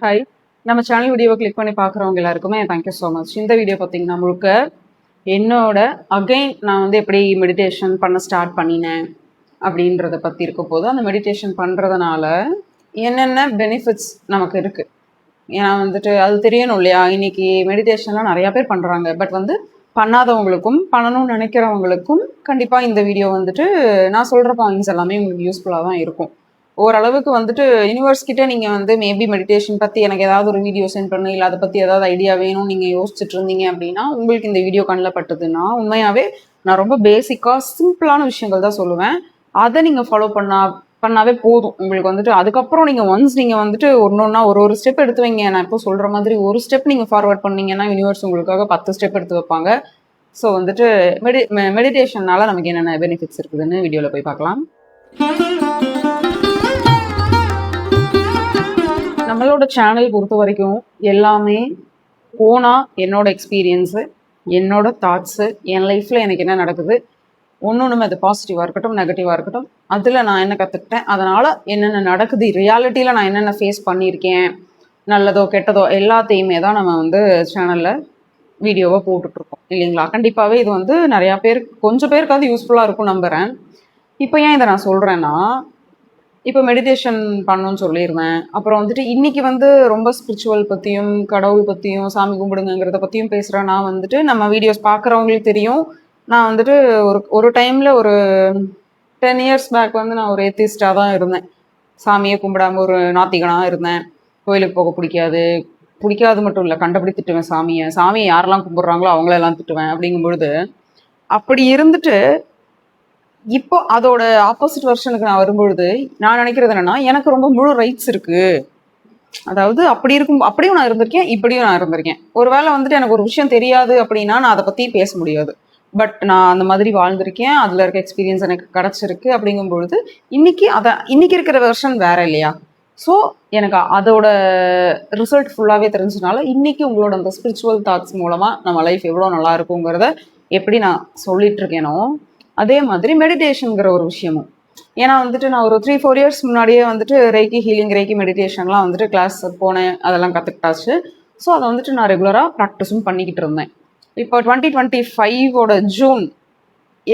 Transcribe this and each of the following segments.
Hi, நம்ம channel வீடியோவை click பண்ணி பார்க்குறவங்க எல்லாருக்குமே தேங்க்யூ ஸோ மச். இந்த வீடியோ பார்த்தீங்கன்னா முழுக்க என்னோட நான் வந்து எப்படி மெடிடேஷன் பண்ண ஸ்டார்ட் பண்ணினேன் அப்படின்றத பற்றி இருக்க போது, அந்த மெடிடேஷன் பண்ணுறதுனால என்னென்ன பெனிஃபிட்ஸ் நமக்கு இருக்குது. ஏன்னா வந்துட்டு அது தெரியணும் இல்லையா? இன்னைக்கு மெடிடேஷன்லாம் நிறையா பேர் பண்ணுறாங்க. பட் வந்து பண்ணாதவங்களுக்கும் பண்ணணும்னு நினைக்கிறவங்களுக்கும் கண்டிப்பாக இந்த வீடியோ வந்துட்டு நான் சொல்கிற பாயிண்ட்ஸ் எல்லாமே உங்களுக்கு யூஸ்ஃபுல்லாக தான் இருக்கும். ஓரளவுக்கு வந்துட்டு யூனிவர்ஸ் கிட்ட நீங்கள் வந்து மேபி மெடிடேஷன் பற்றி எனக்கு ஏதாவது ஒரு வீடியோ சென்ட் பண்ணு, இல்லை அதை பற்றி ஏதாவது ஐடியா வேணும்னு நீங்கள் யோசிச்சுட்டு இருந்தீங்க அப்படின்னா, உங்களுக்கு இந்த வீடியோ கண்ணில் பட்டுதுன்னா உண்மையாகவே நான் ரொம்ப பேசிக்காக சிம்பிளான விஷயங்கள் தான் சொல்லுவேன். அதை நீங்கள் ஃபாலோ பண்ணாவே போதும். உங்களுக்கு வந்துட்டு அதுக்கப்புறம் நீங்கள் ஒன்ஸ் நீங்கள் வந்துட்டு ஒன்றா ஒரு ஸ்டெப் எடுத்து வைங்க. நான் இப்போ சொல்கிற மாதிரி ஒரு ஸ்டெப் நீங்கள் ஃபார்வர்ட் பண்ணீங்கன்னா யூனிவர்ஸ் உங்களுக்காக 10 ஸ்டெப் எடுத்து வைப்பாங்க. ஸோ வந்துட்டு மெடிடேஷன்னால நமக்கு என்னென்ன பெனிஃபிட்ஸ் இருக்குதுன்னு வீடியோவில் போய் பார்க்கலாம். நம்மளோட சேனல் பொறுத்த வரைக்கும் எல்லாமே என்னோட எக்ஸ்பீரியன்ஸு, என்னோட தாட்ஸு, என் லைஃப்பில் எனக்கு என்ன நடக்குது, ஒன்றுமே அது பாசிட்டிவாக இருக்கட்டும் நெகட்டிவாக இருக்கட்டும், அதில் நான் என்ன கற்றுக்கிட்டேன், அதனால் என்னென்ன நடக்குது, ரியாலிட்டியில் நான் என்னென்ன ஃபேஸ் பண்ணியிருக்கேன், நல்லதோ கெட்டதோ எல்லாத்தையுமே தான் நம்ம வந்து சேனலில் வீடியோவை போட்டுட்ருக்கோம் இல்லைங்களா? கண்டிப்பாகவே இது வந்து நிறையா கொஞ்சம் பேருக்காவது யூஸ்ஃபுல்லாக இருக்கும் நம்புகிறேன். இப்போ ஏன் இதை நான் சொல்கிறேன்னா, இப்போ மெடிடேஷன் பண்ணணும்னு சொல்லியிருந்தேன். அப்புறம் வந்துட்டு இன்றைக்கி வந்து ரொம்ப ஸ்பிரிச்சுவல் பற்றியும் கடவுள் பற்றியும் சாமி கும்பிடுங்கிறத பற்றியும் பேசுகிறேன். நான் வந்துட்டு நம்ம வீடியோஸ் பார்க்குறவங்களுக்கு தெரியும், நான் வந்துட்டு ஒரு டைமில் ஒரு 10 இயர்ஸ் பேக் வந்து நான் ஒரு ஏத்திஸ்டாக தான் இருந்தேன். சாமியை கும்பிடாமல் ஒரு நாத்திகனாக இருந்தேன். கோயிலுக்கு போக பிடிக்காது மட்டும் இல்லை, கண்டபடி திட்டுவேன் சாமியை யாரெல்லாம் கும்பிட்றாங்களோ அவங்களெல்லாம் திட்டுவேன். அப்படிங்கும்பொழுது அப்படி இருந்துட்டு இப்போ அதோட ஆப்போசிட் வெர்ஷனுக்கு நான் வரும்பொழுது நான் நினைக்கிறது என்னன்னா, எனக்கு ரொம்ப முழு ரைட்ஸ் இருக்கு. அதாவது அப்படியும் நான் இருந்திருக்கேன், இப்படியும் நான் இருந்திருக்கேன். ஒருவேளை வந்துட்டு எனக்கு ஒரு விஷயம் தெரியாது அப்படின்னா நான் அதை பற்றி பேச முடியாது. பட் நான் அந்த மாதிரி வாழ்ந்திருக்கேன், அதில் இருக்க எக்ஸ்பீரியன்ஸ் எனக்கு கிடச்சிருக்கு. அப்படிங்கும்பொழுது இன்னைக்கு இருக்கிற வெர்ஷன் வேற இல்லையா? ஸோ எனக்கு அதோட ரிசல்ட் ஃபுல்லாகவே தெரிஞ்சதுனால இன்னைக்கு உங்களோட அந்த ஸ்பிரிச்சுவல் தாட்ஸ் மூலமாக நம்ம லைஃப் எவ்வளோ நல்லா இருக்குங்கிறத எப்படி நான் சொல்லிட்டு இருக்கேனோ, அதே மாதிரி மெடிடேஷனுங்கிற ஒரு விஷயமும். ஏன்னா வந்துட்டு நான் ஒரு 3-4 இயர்ஸ் முன்னாடியே வந்துட்டு ரேக்கி ஹீலிங், ரேக்கி மெடிடேஷன்லாம் வந்துட்டு கிளாஸ் போனேன், அதெல்லாம் கற்றுக்கிட்டாச்சு. ஸோ அதை வந்துட்டு நான் ரெகுலராக ப்ராக்டிஸும் பண்ணிக்கிட்டு இருந்தேன். இப்போ 2025 ஜூன்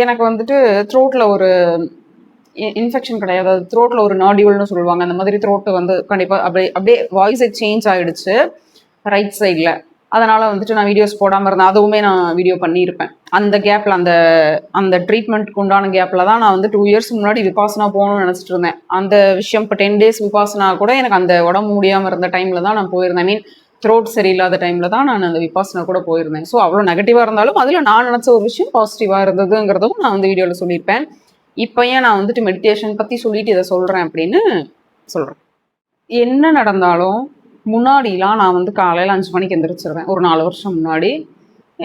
எனக்கு வந்துட்டு த்ரோட்டில் ஒரு இன்ஃபெக்ஷன் கிடையாது, அது த்ரோட்டில் ஒரு நாடியூல்னு சொல்லுவாங்க. அந்த மாதிரி த்ரோட்டு வந்து கண்டிப்பாக அப்படியே வாய்ஸே சேஞ்ச் ஆகிடுச்சு ரைட் சைடில். அதனால் வந்துட்டு நான் வீடியோஸ் போடாமல் இருந்தேன். அதுவுமே நான் வீடியோ பண்ணியிருப்பேன். அந்த கேப்பில் அந்த ட்ரீட்மெண்ட்டுக்கு உண்டான கேப்பில் தான் நான் வந்து 2 இயர்ஸ் முன்னாடி விபாசனா போகணும்னு நினச்சிட்டு இருந்தேன். அந்த விஷயம் இப்போ 10 டேஸ் விபாசனா கூட எனக்கு அந்த உடம்பு முடியாமல் இருந்த டைமில் தான் நான் போயிருந்தேன். மீன் த்ரோட் சரியில்லாத டைமில் தான் நான் அந்த விபாசனா கூட போயிருந்தேன். ஸோ அவ்வளோ நெகட்டிவாக இருந்தாலும் அதில் நான் நினச்ச ஒரு விஷயம் பாசிட்டிவாக இருந்ததுங்கிறதும் நான் வந்து வீடியோவில் சொல்லியிருப்பேன். இப்போ ஏன் நான் வந்துட்டு மெடிடேஷன் பற்றி சொல்லிட்டு இதை சொல்கிறேன் அப்படின்னு சொல்கிறேன். என்ன நடந்தாலும் முன்னாடிலாம் நான் வந்து காலையில் 5 மணிக்கு எந்திரிச்சிருவேன். ஒரு 4 வருஷம் முன்னாடி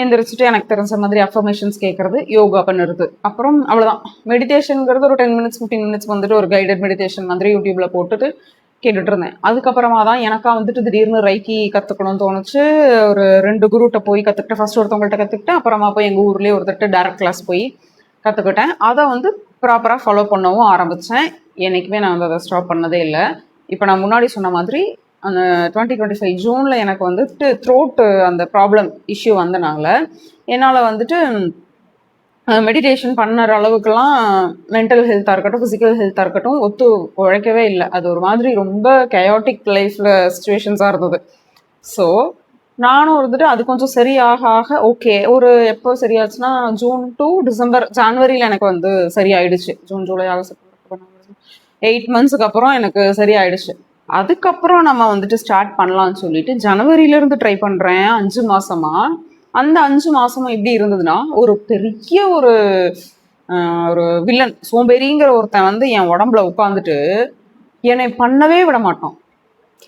எந்திரிச்சிட்டு எனக்கு தெரிஞ்ச மாதிரி அஃபர்மேஷன்ஸ் கேட்குறது, யோகா பண்ணுறது, அப்புறம் அவ்வளோதான். மெடிடேஷனுங்கிறது ஒரு 10 மினிட்ஸ் 15 மினிட்ஸ் வந்துட்டு ஒரு கைடட் மெடிடேஷன் மாதிரி யூடியூப்பில் போட்டுட்டு கேட்டுட்டு இருந்தேன். அதுக்கப்புறமா தான் எனக்கா வந்துட்டு திடீர்னு ரைக்கி கற்றுக்கணும்னு தோணுச்சு. ஒரு 2 குருட்ட போய் கற்றுக்கிட்டேன். ஃபர்ஸ்ட் ஒருத்தவங்கள்ட்ட கற்றுக்கிட்டேன், அப்புறமா போய் எங்கள் ஊர்லேயே ஒருத்தர்கிட்ட டேரக்ட் கிளாஸ் போய் கற்றுக்கிட்டேன். அதை வந்து ப்ராப்பராக ஃபாலோ பண்ணவும் ஆரம்பித்தேன். என்றைக்குமே நான் வந்து அதை ஸ்டாப் பண்ணதே இல்லை. இப்போ நான் முன்னாடி சொன்ன மாதிரி அந்த 2025 ஜூனில் எனக்கு வந்துட்டு த்ரோட்டு அந்த ப்ராப்ளம் இஷ்யூ வந்தனால என்னால் வந்துட்டு மெடிடேஷன் பண்ணுற அளவுக்குலாம் மென்டல் ஹெல்த்தாக இருக்கட்டும், ஃபிசிக்கல் ஹெல்த்தாக இருக்கட்டும் உழைக்கவே இல்லை. அது ஒரு மாதிரி ரொம்ப கயாட்டிக் லைஃப்பில் சுச்சுவேஷன்ஸாக இருந்தது. ஸோ நானும் வந்துட்டு அது கொஞ்சம் சரியாக ஓகே, ஒரு எப்போ சரியாச்சுன்னா ஜூன் டு டிசம்பர், ஜான்வரியில் எனக்கு வந்து சரியாயிடுச்சு. ஜூன், ஜூலை, ஆகஸ்ட், செப்டம்பர், 8 மந்த்ஸுக்கு அப்புறம் எனக்கு சரியாயிடுச்சு. அதுக்கப்புறம் நம்ம வந்துட்டு ஸ்டார்ட் பண்ணலான்னு சொல்லிட்டு ஜனவரியிலேருந்து ட்ரை பண்ணுறேன் 5 மாதமா. அந்த 5 மாதமும் எப்படி இருந்ததுன்னா, ஒரு பெரிய ஒரு வில்லன் சோம்பேறிங்கிற ஒருத்தன் வந்து என் உடம்புல உட்காந்துட்டு என்னை பண்ணவே விட மாட்டான்.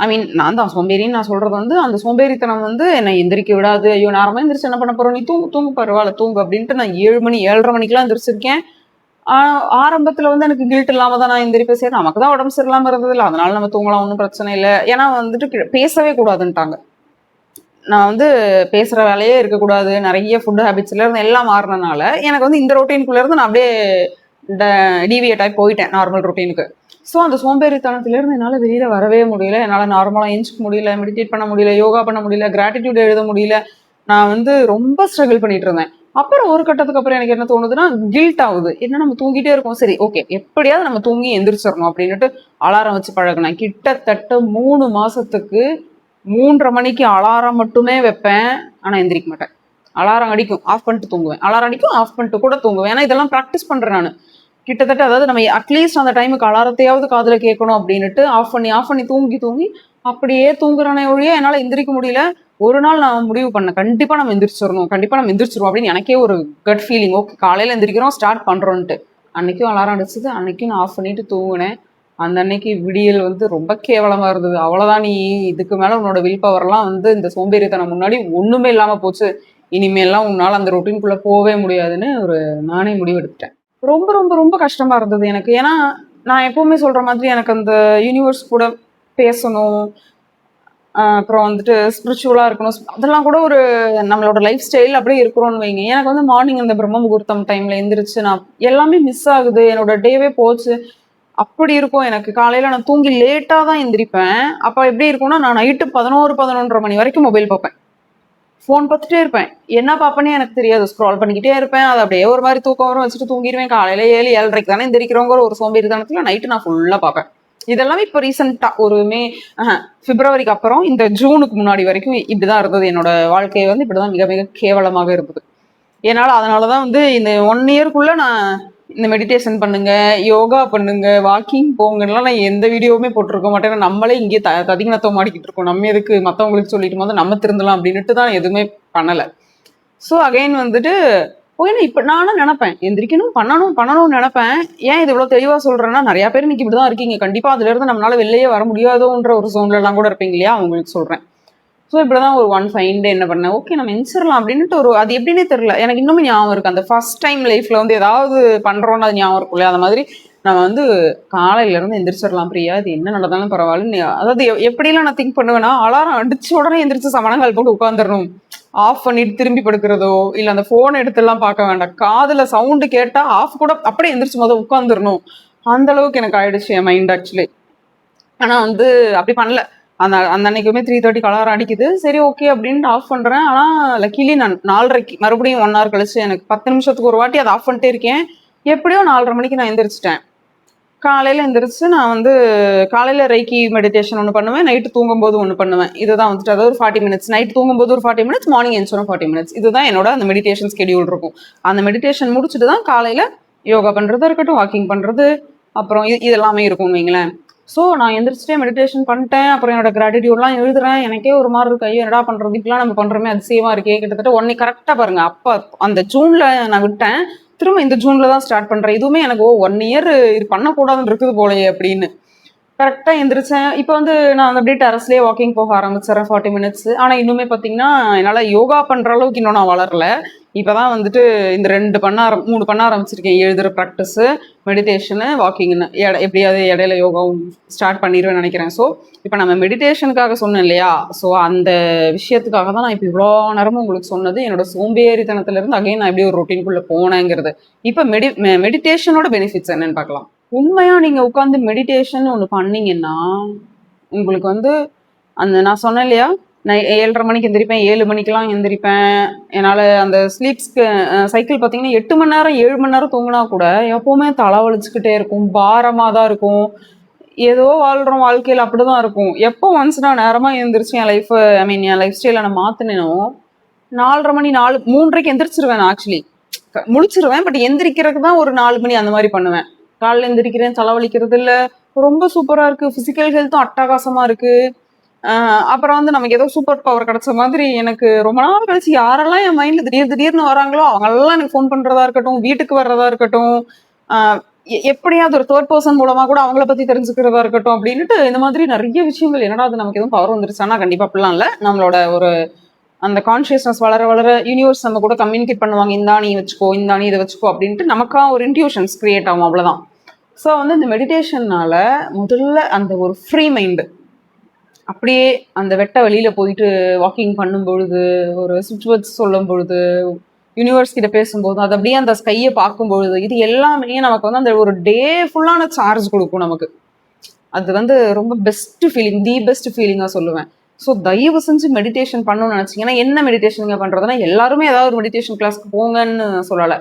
ஐ மீன் நான் தான் சோம்பேறின்னு நான் சொல்கிறது வந்து அந்த சோம்பேறித்தனம் வந்து என்னை எந்திரிக்க விடாது. ஐயோ நேரமாக எந்திரிச்சு என்ன பண்ண போகிறோம், நீ தூங்கு பரவாயில்ல தூங்கு அப்படின்ட்டு நான் 7 மணி 7:30 மணிக்கெலாம் எந்திரிச்சிருக்கேன். ஆரம்பத்தில் வந்து எனக்கு கில்ட் இல்லாமல் தான் நான் எந்திரிப்பேன். சரி நமக்கு தான் உடம்பு சரியில்லாமல் இருந்தது இல்லை, அதனால நம்ம தூங்கலாம், ஒன்றும் பிரச்சனை இல்லை. ஏன்னா வந்துட்டு பேசவே கூடாதுன்ட்டாங்க. நான் வந்து பேசுகிற வேலையே இருக்கக்கூடாது. நிறைய ஃபுட் ஹேபிட்ஸ்லேருந்து எல்லாம் மாறினனால எனக்கு வந்து இந்த ரொட்டீனுக்குள்ளேருந்து நான் அப்படியே டிவியேட் ஆகி போயிட்டேன் நார்மல் ரொட்டீனுக்கு. ஸோ அந்த சோம்பேறித்தனத்திலேருந்து என்னால் வெளியில் வரவே முடியல. என்னால் நார்மலாக எஞ்சிக்க முடியல, மெடிடேட் பண்ண முடியல, யோகா பண்ண முடியல, கிராட்டிடியூட் எழுத முடியல. நான் வந்து ரொம்ப ஸ்ட்ரகிள் பண்ணிட்டு இருந்தேன். அப்புறம் ஒரு கட்டத்துக்கு அப்புறம் எனக்கு என்ன தோணுதுன்னா, கில்ட் ஆகுது. என்ன நம்ம தூங்கிட்டே இருக்கோம், சரி ஓகே எப்படியாவது நம்ம தூங்கி எந்திரிச்சிடணும் அப்படின்னுட்டு அலாரம் வச்சு பழகினேன். கிட்டத்தட்ட 3 மாசத்துக்கு 3:30 மணிக்கு அலாரம் மட்டுமே வைப்பேன், ஆனால் எந்திரிக்க மாட்டேன். அலாரம் அடிக்கும், ஆஃப் பண்ணிட்டு தூங்குவேன். அலாரம் அடிக்கும், ஆஃப் பண்ணிட்டு கூட தூங்குவேன். ஏன்னா இதெல்லாம் ப்ராக்டிஸ் பண்றேன் நான். கிட்டத்தட்ட அதாவது நம்ம அட்லீஸ்ட் அந்த டைமுக்கு அலாரத்தையாவது காதுல கேட்கணும் அப்படின்னுட்டு ஆஃப் பண்ணி தூங்கி அப்படியே தூங்குறானே ஒழிய என்னால் எந்திரிக்க முடியல. ஒரு நாள் நான் முடிவு பண்ணேன், கண்டிப்பா நம்ம எந்திரிச்சிருவோம் அப்படின்னு எனக்கே ஒரு கட் ஃபீலிங். ஓகே காலையில எந்திரிக்கிறோம், ஸ்டார்ட் பண்றோன்ட்டு. அன்னைக்கும் அலாரம் அடிச்சது, அன்னைக்கும் நான் ஆஃப் பண்ணிட்டு தூங்கினேன். அந்த அன்னைக்கு விடியல் வந்து ரொம்ப கேவலமா இருந்தது. அவ்வளவுதான், நீ இதுக்கு மேல உன்னோட வில் பவர்லாம் வந்து இந்த சோம்பேறித்தனம் முன்னாடி ஒண்ணுமே இல்லாம போச்சு. இனிமேல்லாம் உன்னால அந்த ரொட்டீனுக்குள்ள போகவே முடியாதுன்னு நானே முடிவெடுத்துட்டேன். ரொம்ப ரொம்ப ரொம்ப கஷ்டமா இருந்தது எனக்கு. ஏன்னா நான் எப்பவுமே சொல்ற மாதிரி எனக்கு அந்த யூனிவர்ஸ் கூட பேசணும், அப்புறம் வந்துட்டு ஸ்பிரிச்சுவலா இருக்கணும், அதெல்லாம் கூட ஒரு நம்மளோட லைஃப் ஸ்டைல் அப்படியே இருக்கிறோம்னு வைங்க. எனக்கு வந்து மார்னிங் அந்த பிரம்ம முகூர்த்தம் டைம்ல எந்திரிச்சு நான் எல்லாமே மிஸ் ஆகுது, என்னோட டேவே போச்சு அப்படி இருக்கும். எனக்கு காலையில நான் தூங்கி லேட்டா தான் எந்திரிப்பேன். அப்ப எப்படி இருக்கும்னா, நான் நைட்டு 11 மணி வரைக்கும் மொபைல் பார்ப்பேன், ஃபோன் பார்த்துட்டே இருப்பேன். என்ன பார்ப்பேனே எனக்கு தெரியாது, ஸ்க்ரால் பண்ணிக்கிட்டே இருப்பேன். அது அப்படியே ஒரு மாதிரி தூக்கம் வரும், வச்சுட்டு தூங்கிடுவேன். காலையில 7-7:30 தானே எந்திரிக்கிறோங்கிற ஒரு சோம்பேறித்தனத்துல நைட்டு நான் ஃபுல்லா பார்ப்பேன். இதெல்லாமே இப்போ ரீசெண்டா ஒரு பிப்ரவரிக்கு அப்புறம் இந்த ஜூனுக்கு முன்னாடி வரைக்கும் இப்படிதான் இருந்தது. என்னோட வாழ்க்கையை வந்து இப்படிதான் மிக மிக கேவலமாக இருந்தது. அதனாலதான் வந்து இந்த 1 இயர்க்குள்ள நான் இந்த மெடிடேஷன் பண்ணுங்க, யோகா பண்ணுங்க, வாக்கிங் போங்கலாம் நான் எந்த வீடியோவுமே போட்டிருக்க மாட்டேன். நம்மளே இங்கே ததிகினத்தம் மாடிக்கிட்டு இருக்கோம், நம்ம எதுக்கு மற்றவங்களுக்கு சொல்லிட்டு போது நம்ம திருந்தலாம் அப்படின்னுட்டு தான் எதுவுமே பண்ணலை. ஸோ அகைன் வந்துட்டு ஏன்னா இப்போ நானும் நினைப்பேன், எந்திரிக்கணும் பண்ணணும்னு நினைப்பேன். ஏன் இது இவ்வளோ தெளிவாக சொல்கிறேன்னா, நிறையா பேர் இன்னைக்கு இப்படி தான் இருக்கீங்க. கண்டிப்பாக அதுலேருந்து நம்மளால வெளியே வர முடியாதோன்ற ஒரு சூழ்நிலாம் கூட இருப்பீங்க இல்லையா, அவங்களுக்கு சொல்கிறேன். ஸோ இப்படிதான் ஒரு 1 ஃபைன் டே என்ன பண்ணேன், ஓகே நம்ம எந்திரிச்சிடலாம் அப்படின்ட்டு அது எப்படின்னே தெரியல எனக்கு இன்னுமே ஞாபகம் இருக்கு. அந்த ஃபர்ஸ்ட் டைம் லைஃப்ல வந்து ஏதாவது பண்றோம்னு அது ஞாபகம் இருக்கும் இல்லையா, அந்த மாதிரி நம்ம வந்து காலையில இருந்து எந்திரிச்சிடலாம் பிரியா, இது என்ன நடந்தாலும் பரவாயில்ல. அதாவது எப்படிலாம் நான் திங்க் பண்ணுவேன்னா, அலாரம் அடிச்ச உடனே எந்திரிச்சு சமணங்கால் போட்டு உட்காந்துடணும், ஆஃப் பண்ணிட்டு திரும்பி படுக்கிறதோ இல்ல அந்த போன் எடுத்துலாம் பார்க்க வேண்டாம், காதுல சவுண்டு கேட்டா ஆஃப் கூட அப்படியே எந்திரிச்சு முதல் உட்காந்துடணும். அந்த அளவுக்கு எனக்கு ஆயிடுச்சு என் மைண்ட் ஆக்சுவலி. ஆனா வந்து அப்படி பண்ணல. அந்த அந்த அன்னைக்குமே 3:30 அலாரம் அடிக்குது, சரி ஓகே அப்படின்ட்டு ஆஃப் பண்றேன். ஆனா லக்கிலி நான் 4:30 மறுபடியும் 1 hour கழிச்சு எனக்கு 10 நிமிஷத்துக்கு ஒரு வாட்டி அதை ஆஃப் பண்ணிட்டே இருக்கேன். எப்படியோ 4:30 மணிக்கு நான் எந்திரிச்சிட்டேன். காலையில எந்திரிச்சு நான் வந்து காலையில ரைக்கி மெடிடேஷன் ஒன்று பண்ணுவேன், நைட்டு தூங்கும்போது ஒன்று பண்ணுவேன். இதுதான் வந்துட்டு அதாவது ஒரு 40 minutes, நைட் தூங்கும்போது ஒரு 40 minutes, மார்னிங் எழுந்தோம் 40 minutes. இதுதான் என்னோட அந்த மெடிடேஷன் ஸ்கெடியூல் இருக்கும். அந்த மெடிடேஷன் முடிச்சுட்டு தான் காலையில யோகா பண்றது இருக்கட்டும், வாக்கிங் பண்றது, அப்புறம் இது எல்லாமே இருக்கும் வைங்களேன். ஸோ நான் எந்திரிச்சிட்டே மெடிடேஷன் பண்ணிட்டேன். அப்புறம் என்னோட கிராட்டிடியூட்லாம் எழுதுறேன். எனக்கே ஒரு மாதிரி இருக்கு, ஐயோ என்னடா பண்றது, இப்பெல்லாம் நம்ம பண்றோமே அதிசயமா இருக்கே. கிட்டத்தட்ட 1 கரெக்டா பாருங்க, அப்ப அந்த ஜூன்ல நான் விட்டேன், திரும்ப இந்த ஜூன்ல தான் ஸ்டார்ட் பண்றேன். இதுவுமே எனக்கு 1 year இது பண்ணக்கூடாதுன்னு இருக்குது போலயே அப்படின்னு கரெக்டா எந்திரிச்சேன். இப்போ வந்து நான் அப்படியே டெரஸ்லேயே வாக்கிங் போக ஆரம்பிச்சிடறேன் 40 minutes. ஆனா இன்னுமே பாத்தீங்கன்னா என்னால யோகா பண்ற அளவுக்கு இன்னும் நான் வளரல. இப்பதான் வந்துட்டு இந்த 3 பண்ண ஆரம்பிச்சிருக்கேன், எழுதுற ப்ராக்டிஸ், மெடிடேஷனு, வாக்கிங்னு. எப்படியாவது இடையில யோகாவும் ஸ்டார்ட் பண்ணிடுவேன்னு நினைக்கிறேன். ஸோ இப்போ நம்ம மெடிடேஷனுக்காக சொன்னேன் இல்லையா, ஸோ அந்த விஷயத்துக்காக தான் நான் இப்போ இவ்வளோ நேரமும் உங்களுக்கு சொன்னது. என்னோட சோம்பேறித்தனத்திலிருந்து அகைன் நான் எப்படி ஒரு ரொட்டீனுக்குள்ள போனேங்கிறது. இப்போ மெடிடேஷனோட பெனிஃபிட்ஸ் என்னன்னு பார்க்கலாம். உண்மையா நீங்க உட்காந்து மெடிடேஷன் ஒன்று பண்ணீங்கன்னா உங்களுக்கு வந்து அந்த நான் சொன்னேன் இல்லையா, நான் 7:30 மணிக்கு எந்திரிப்பேன், 7 மணிக்கெல்லாம் எந்திரிப்பேன். என்னால் அந்த ஸ்லீப்ஸ்க்கு சைக்கிள் பார்த்தீங்கன்னா 8 மணி நேரம் 7 மணி நேரம் தூங்கினா கூட எப்போவுமே தலை வலிச்சுக்கிட்டே இருக்கும், பாரமாக தான் இருக்கும், ஏதோ வாழ்கிறோம் வாழ்க்கையில் அப்படி தான் இருக்கும். எப்போ ஒன்ஸ் நான் நேரமாக எழுந்திரிச்சு என் என் லைஃப் ஸ்டைலை நான் மாற்றினேனோ 4:30 மணி 3:30க்கு எந்திரிச்சிருவேன். நான் ஆக்சுவலி முழிச்சிருவேன், பட் எந்திரிக்கிறதுக்கு தான் ஒரு 4 மணி அந்த மாதிரி பண்ணுவேன். காலைல எந்திரிக்கிறேன், தலைவலிக்கிறது இல்லை, ரொம்ப சூப்பராக இருக்குது, ஃபிசிக்கல் ஹெல்த்தும் அட்டகாசமாக இருக்குது. அப்புறம் வந்து நமக்கு ஏதோ சூப்பர் பவர் கிடைச்ச மாதிரி எனக்கு ரொம்ப நாள் கழிச்சு யாரெல்லாம் என் மைண்ட்ல திடீர்னு வராங்களோ அவங்கெல்லாம் எனக்கு ஃபோன் பண்றதா இருக்கட்டும், வீட்டுக்கு வர்றதா இருக்கட்டும், எப்படியாவது ஒரு 3rd person மூலமா கூட அவங்கள பத்தி தெரிஞ்சுக்கிறதா இருக்கட்டும் அப்படின்னுட்டு இந்த மாதிரி நிறைய விஷயங்கள். என்னடா அது நமக்கு எதுவும் பவர் வந்துருச்சானா கண்டிப்பா அப்படிலாம் இல்லை. நம்மளோட ஒரு அந்த கான்சியஸ்னஸ் வளர வளர யூனிவர்ஸ் நம்ம கூட கம்யூனிகேட் பண்ணுவாங்க, இந்தா நீ வச்சுக்கோ, இந்தா நீ இதை வச்சுக்கோ அப்படின்ட்டு நமக்கா ஒரு இன்ட்யூஷன்ஸ் கிரியேட் ஆகும், அவ்வளவுதான். ஸோ வந்து இந்த மெடிடேஷன்னால முதல்ல அந்த ஒரு ஃப்ரீ மைண்டு, அப்படியே அந்த வெட்ட வெளியில போயிட்டு வாக்கிங் பண்ணும் பொழுது, ஒரு சுவிட்ச் வேர்ட்ஸ் சொல்லும் பொழுது, யூனிவர்ஸ் கிட்ட பேசும்போது, அது அப்படியே அந்த ஸ்கையை பார்க்கும் பொழுது, இது எல்லாமே நமக்கு வந்து அந்த ஒரு டே ஃபுல்லான சார்ஜ் கொடுக்கும் நமக்கு. அது வந்து ரொம்ப பெஸ்ட் ஃபீலிங், தி பெஸ்ட் ஃபீலிங்காக சொல்லுவேன். ஸோ தயவு செஞ்சு மெடிடேஷன் பண்ணணும்னு நினச்சிங்கன்னா என்ன மெடிடேஷனுங்க பண்ணுறதுன்னா, எல்லாருமே ஏதாவது ஒரு மெடிடேஷன் கிளாஸ்க்கு போங்கன்னு சொல்லலை,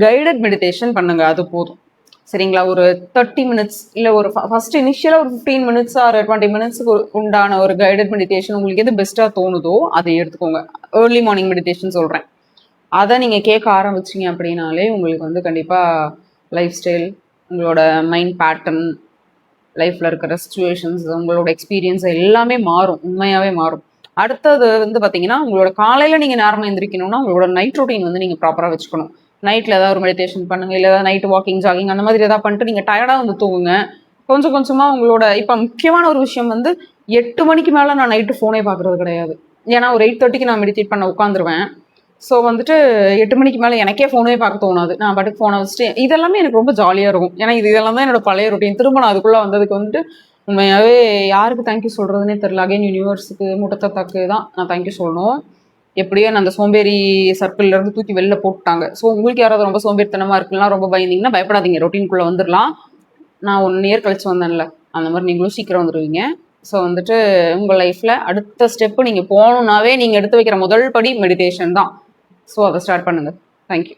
கைடட் மெடிடேஷன் பண்ணுங்க, அது போதும். சரிங்களா? ஒரு 30 மினிட்ஸ் இல்லை ஒரு ஃபர்ஸ்ட் இனிஷியலாக ஒரு 15 மினிட்ஸ் ஆர் 20 மினிட்ஸுக்கு உண்டான ஒரு கைடட் மெடிடேஷன் உங்களுக்கு எது பெஸ்ட்டாக தோணுதோ அதை எடுத்துக்கோங்க. ஏர்லி மார்னிங் மெடிடேஷன் சொல்கிறேன். அதை நீங்கள் கேட்க ஆரம்பிச்சிங்க அப்படின்னாலே உங்களுக்கு வந்து கண்டிப்பாக லைஃப் ஸ்டைல், உங்களோட மைண்ட் பேட்டர்ன், லைஃப்பில் இருக்கிற சுச்சுவேஷன்ஸ், உங்களோட எக்ஸ்பீரியன்ஸ் எல்லாமே மாறும், உண்மையாகவே மாறும். அடுத்தது வந்து பார்த்தீங்கன்னா, உங்களோட காலையில் நீங்கள் நேரமாக எந்திரிக்கணும்னா உங்களோட நைட் ரொட்டீன் வந்து நீங்கள் ப்ராப்பராக வச்சுக்கணும். நைட்டில் ஏதாவது ஒரு மெடிடேஷன் பண்ணுங்கள், இல்லை ஏதாவது நைட்டு வாக்கிங், ஜாகிங் அந்த மாதிரி ஏதாவது பண்ணிட்டு நீங்கள் டயர்டாக வந்து தூங்குங்க. கொஞ்சம் கொஞ்சமாக உங்களோட இப்போ முக்கியமான ஒரு விஷயம் வந்து 8 மணிக்கு மேலே நான் நைட்டு ஃபோனே பார்க்குறது கிடையாது. ஏன்னா ஒரு 8:30க்கு நான் மெடிடேட் பண்ண உட்காந்துருவேன். ஸோ வந்துட்டு 8 மணிக்கு மேலே எனக்கே ஃபோனே பார்க்க தோணாது. நான் பாட்டுக்கு ஃபோனை வச்சுட்டு இதெல்லாமே எனக்கு ரொம்ப ஜாலியாக இருக்கும். ஏன்னா இதெல்லாம் தான் என்னோட பழைய ரொட்டீன். திரும்ப நான் அதுக்குள்ளே வந்ததுக்கு வந்துட்டு உண்மையாகவே யாருக்கு தேங்க்யூ சொல்கிறதுனே தெரில. அகைன் யூனிவர்ஸுக்கு, முட்டத்தத்தாக்கு தான் நான் தேங்க்யூ சொல்லணும். எப்படியோ நான் அந்த சோம்பேறி சர்க்கிள்லேருந்து தூக்கி வெளில போட்டுட்டாங்க. ஸோ உங்களுக்கு யாராவது ரொம்ப சோம்பேறித்தனமாக இருக்குலாம், ரொம்ப பயந்தீங்கன்னா பயப்படாதீங்க, ரொட்டீனுக்குள்ளே வந்துடலாம். நான் 1 இயர் கழிச்சு வந்தேன்ல, அந்த மாதிரி நீங்களும் சீக்கிரம் வந்துடுவீங்க. ஸோ வந்துட்டு உங்கள் லைஃப்பில் அடுத்த ஸ்டெப்பு நீங்கள் போகணுன்னாவே நீங்கள் எடுத்து வைக்கிற முதல் படி மெடிடேஷன் தான். ஸோ அதை ஸ்டார்ட் பண்ணுங்கள். தேங்க்யூ.